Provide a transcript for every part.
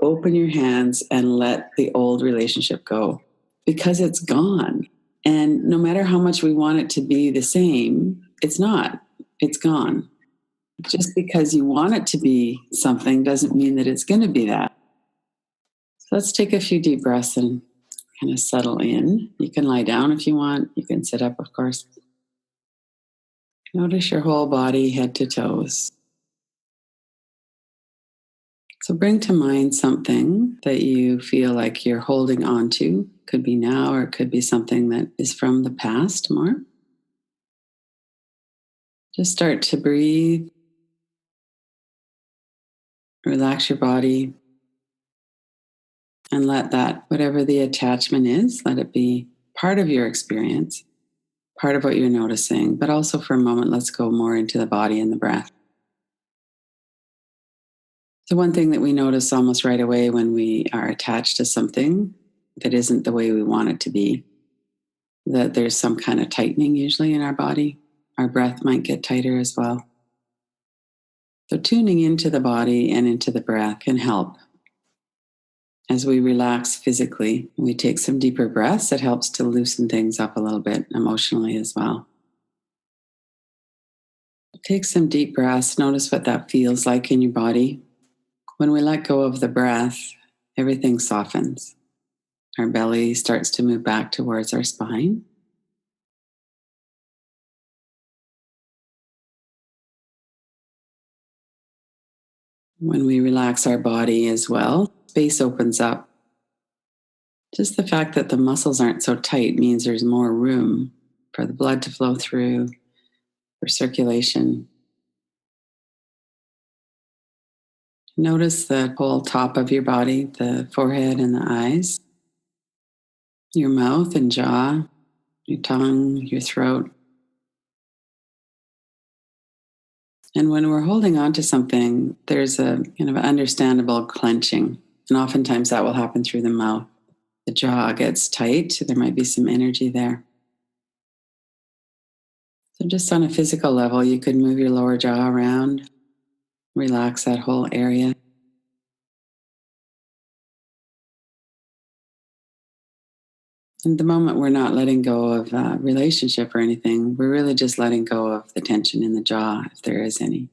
Open your hands and let the old relationship go because it's gone. And no matter how much we want it to be the same, it's not. It's gone. Just because you want it to be something doesn't mean that it's going to be that. So let's take a few deep breaths and kind of settle in. You can lie down if you want. You can sit up, of course. Notice your whole body, head to toes. So bring to mind something that you feel like you're holding on to. Could be now, or it could be something that is from the past more. Just start to breathe. Relax your body. And let that, whatever the attachment is, let it be part of your experience, part of what you're noticing. But also for a moment, let's go more into the body and the breath. The one thing that we notice almost right away when we are attached to something that isn't the way we want it to be, that there's some kind of tightening usually in our body. Our breath might get tighter as well. So tuning into the body and into the breath can help. As we relax physically, we take some deeper breaths. It helps to loosen things up a little bit emotionally as well. Take some deep breaths. Notice what that feels like in your body. When we let go of the breath, everything softens. Our belly starts to move back towards our spine. When we relax our body as well, space opens up. Just the fact that the muscles aren't so tight means there's more room for the blood to flow through, for circulation. Notice the whole top of your body, the forehead and the eyes, your mouth and jaw, your tongue, your throat. And when we're holding on to something, there's a kind of understandable clenching. And oftentimes that will happen through the mouth. The jaw gets tight. There might be some energy there. So just on a physical level, you could move your lower jaw around, relax that whole area. And the moment we're not letting go of a relationship or anything, we're really just letting go of the tension in the jaw, if there is any.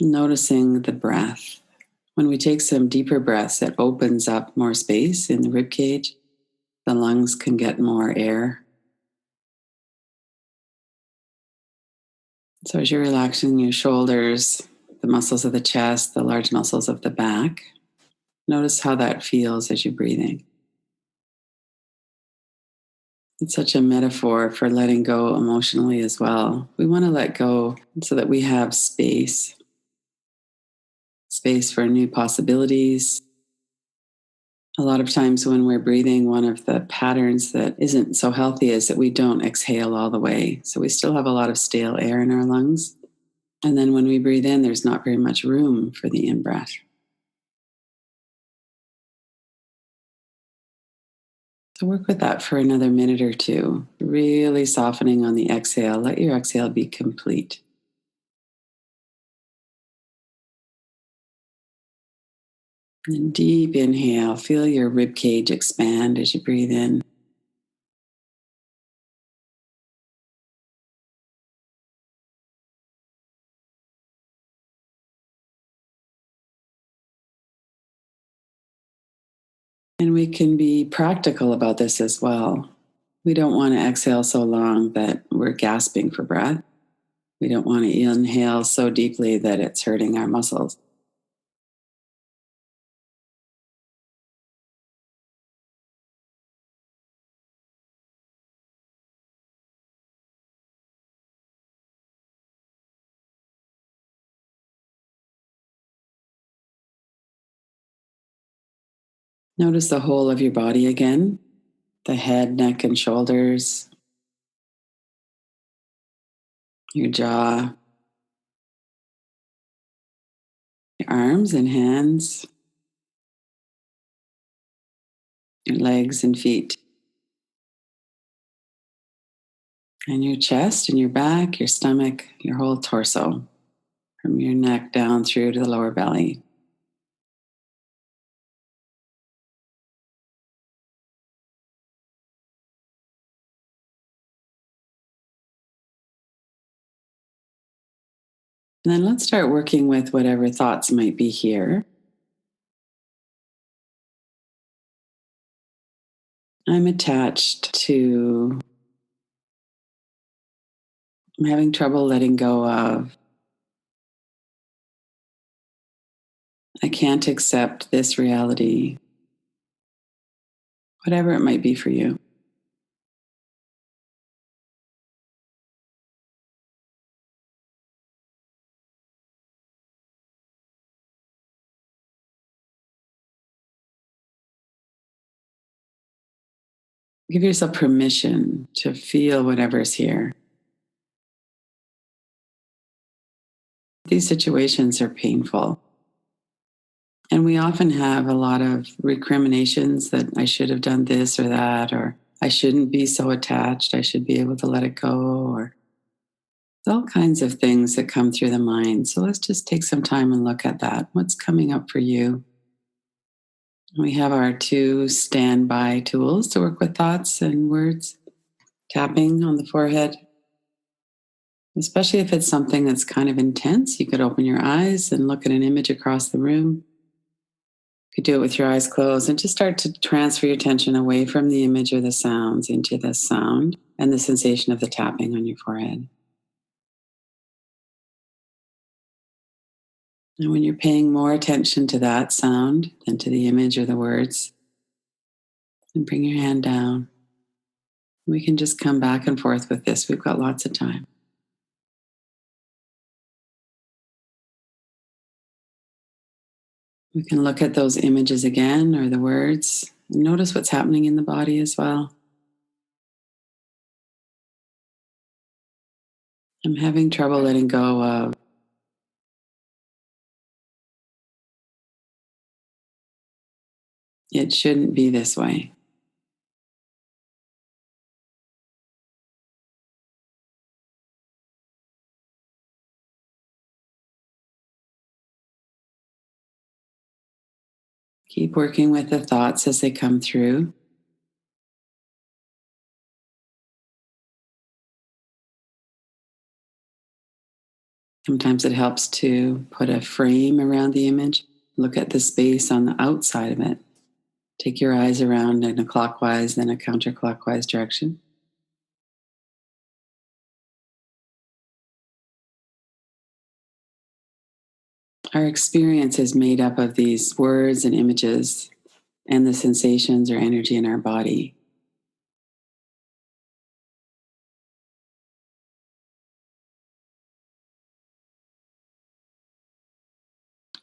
Noticing the breath. When we take some deeper breaths, it opens up more space in the rib cage. The lungs can get more air. So as you're relaxing your shoulders, the muscles of the chest, the large muscles of the back, notice how that feels as you're breathing. It's such a metaphor for letting go emotionally as well. We want to let go so that we have space for new possibilities. A lot of times when we're breathing, one of the patterns that isn't so healthy is that we don't exhale all the way. So we still have a lot of stale air in our lungs. And then when we breathe in, there's not very much room for the in-breath. So work with that for another minute or two, really softening on the exhale. Let your exhale be complete. And deep inhale, feel your rib cage expand as you breathe in. And we can be practical about this as well. We don't want to exhale so long that we're gasping for breath. We don't want to inhale so deeply that it's hurting our muscles. Notice the whole of your body again, the head, neck, and shoulders, your jaw, your arms and hands, your legs and feet. And your chest and your back, your stomach, your whole torso, from your neck down through to the lower belly. And then let's start working with whatever thoughts might be here. I'm attached to, I'm having trouble letting go of, I can't accept this reality, whatever it might be for you. Give yourself permission to feel whatever's here. These situations are painful. And we often have a lot of recriminations that I should have done this or that, or I shouldn't be so attached. I should be able to let it go, or all kinds of things that come through the mind. So let's just take some time and look at that. What's coming up for you? We have our two standby tools to work with thoughts and words. Tapping on the forehead, especially if it's something that's kind of intense. You could open your eyes and look at an image across the room. You could do it with your eyes closed and just start to transfer your attention away from the image or the sounds into the sound and the sensation of the tapping on your forehead. And when you're paying more attention to that sound than to the image or the words, and bring your hand down. We can just come back and forth with this. We've got lots of time. We can look at those images again or the words and notice what's happening in the body as well. I'm having trouble letting go of, it shouldn't be this way. Keep working with the thoughts as they come through. Sometimes it helps to put a frame around the image. Look at the space on the outside of it. Take your eyes around in a clockwise, then a counterclockwise direction. Our experience is made up of these words and images and the sensations or energy in our body.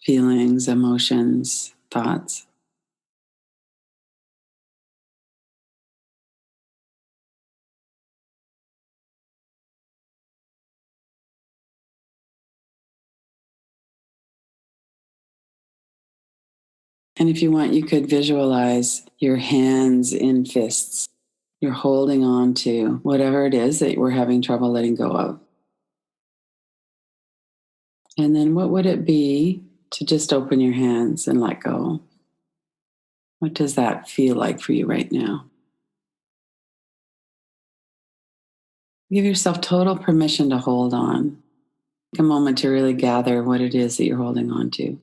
Feelings, emotions, thoughts. And if you want, you could visualize your hands in fists. You're holding on to whatever it is that we're having trouble letting go of. And then what would it be to just open your hands and let go? What does that feel like for you right now? Give yourself total permission to hold on. Take a moment to really gather what it is that you're holding on to.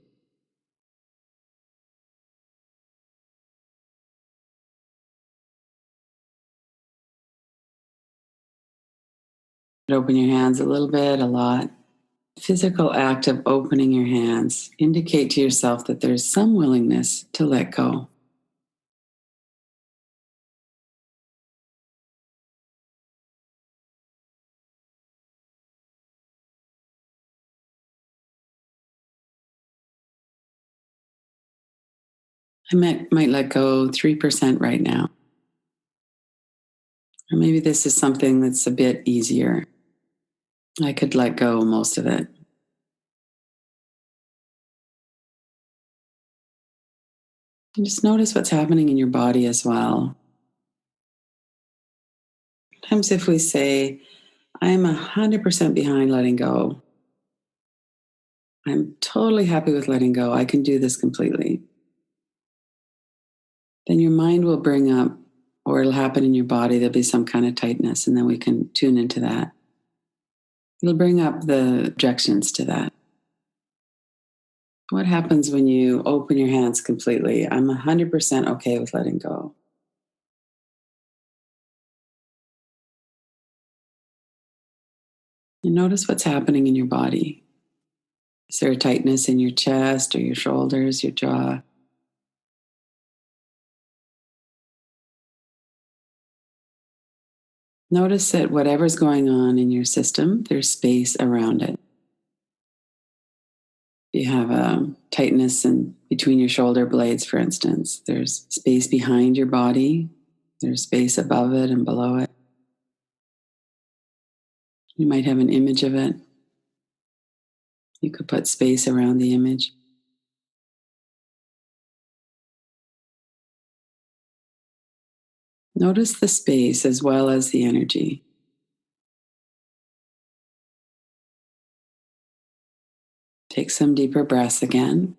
Open your hands a little bit, a lot. Physical act of opening your hands indicate to yourself that there's some willingness to let go. I might let go 3% right now. Or maybe this is something that's a bit easier. I could let go most of it. And just notice what's happening in your body as well. Sometimes if we say, I'm 100% behind letting go, I'm totally happy with letting go, I can do this completely, then your mind will bring up, or it'll happen in your body, there'll be some kind of tightness, and then we can tune into that. It'll bring up the objections to that. What happens when you open your hands completely? I'm 100% okay with letting go. And notice what's happening in your body. Is there a tightness in your chest or your shoulders, your jaw? Notice that whatever's going on in your system, there's space around it. You have a tightness in between your shoulder blades, for instance. There's space behind your body. There's space above it and below it. You might have an image of it. You could put space around the image. Notice the space as well as the energy. Take some deeper breaths again.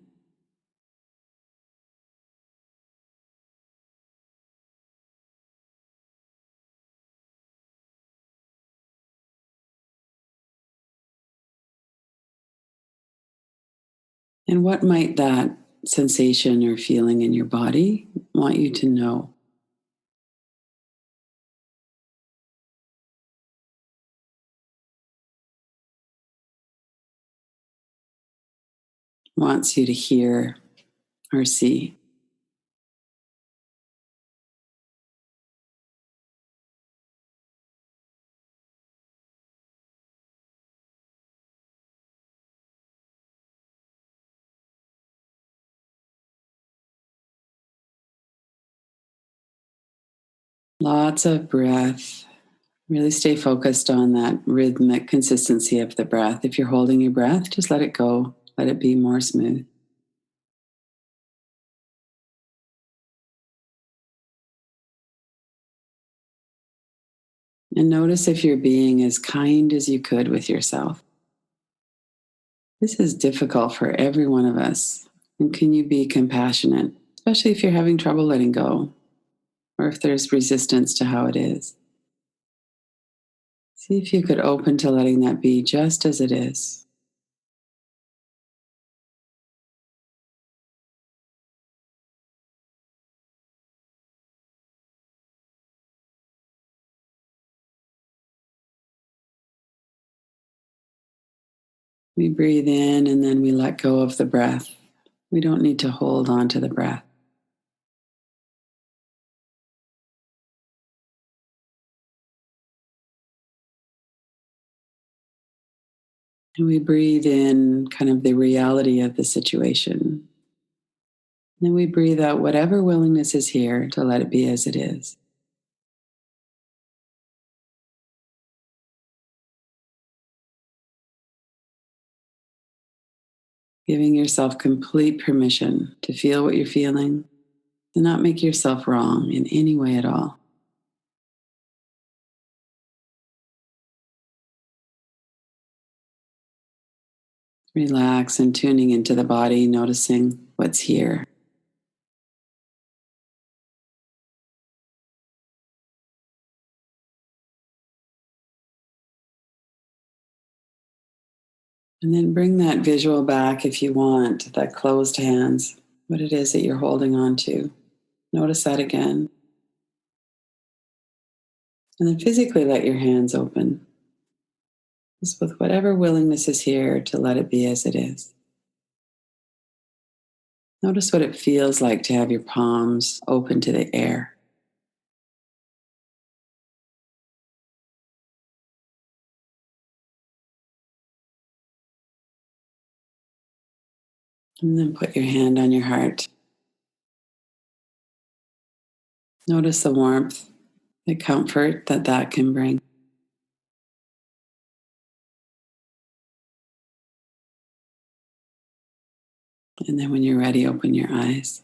And what might that sensation or feeling in your body want you to know? Wants you to hear or see? Lots of breath. Really stay focused on that rhythmic consistency of the breath. If you're holding your breath, just let it go. Let it be more smooth. And notice if you're being as kind as you could with yourself. This is difficult for every one of us. And can you be compassionate, especially if you're having trouble letting go or if there's resistance to how it is? See if you could open to letting that be just as it is. We breathe in and then we let go of the breath. We don't need to hold on to the breath. And we breathe in kind of the reality of the situation. And then we breathe out whatever willingness is here to let it be as it is. Giving yourself complete permission to feel what you're feeling, to not make yourself wrong in any way at all. Relax and tuning into the body, noticing what's here. And then bring that visual back if you want, that closed hands, what it is that you're holding on to. Notice that again. And then physically let your hands open, just with whatever willingness is here to let it be as it is. Notice what it feels like to have your palms open to the air. And then put your hand on your heart. Notice the warmth, the comfort that that can bring. And then when you're ready, open your eyes.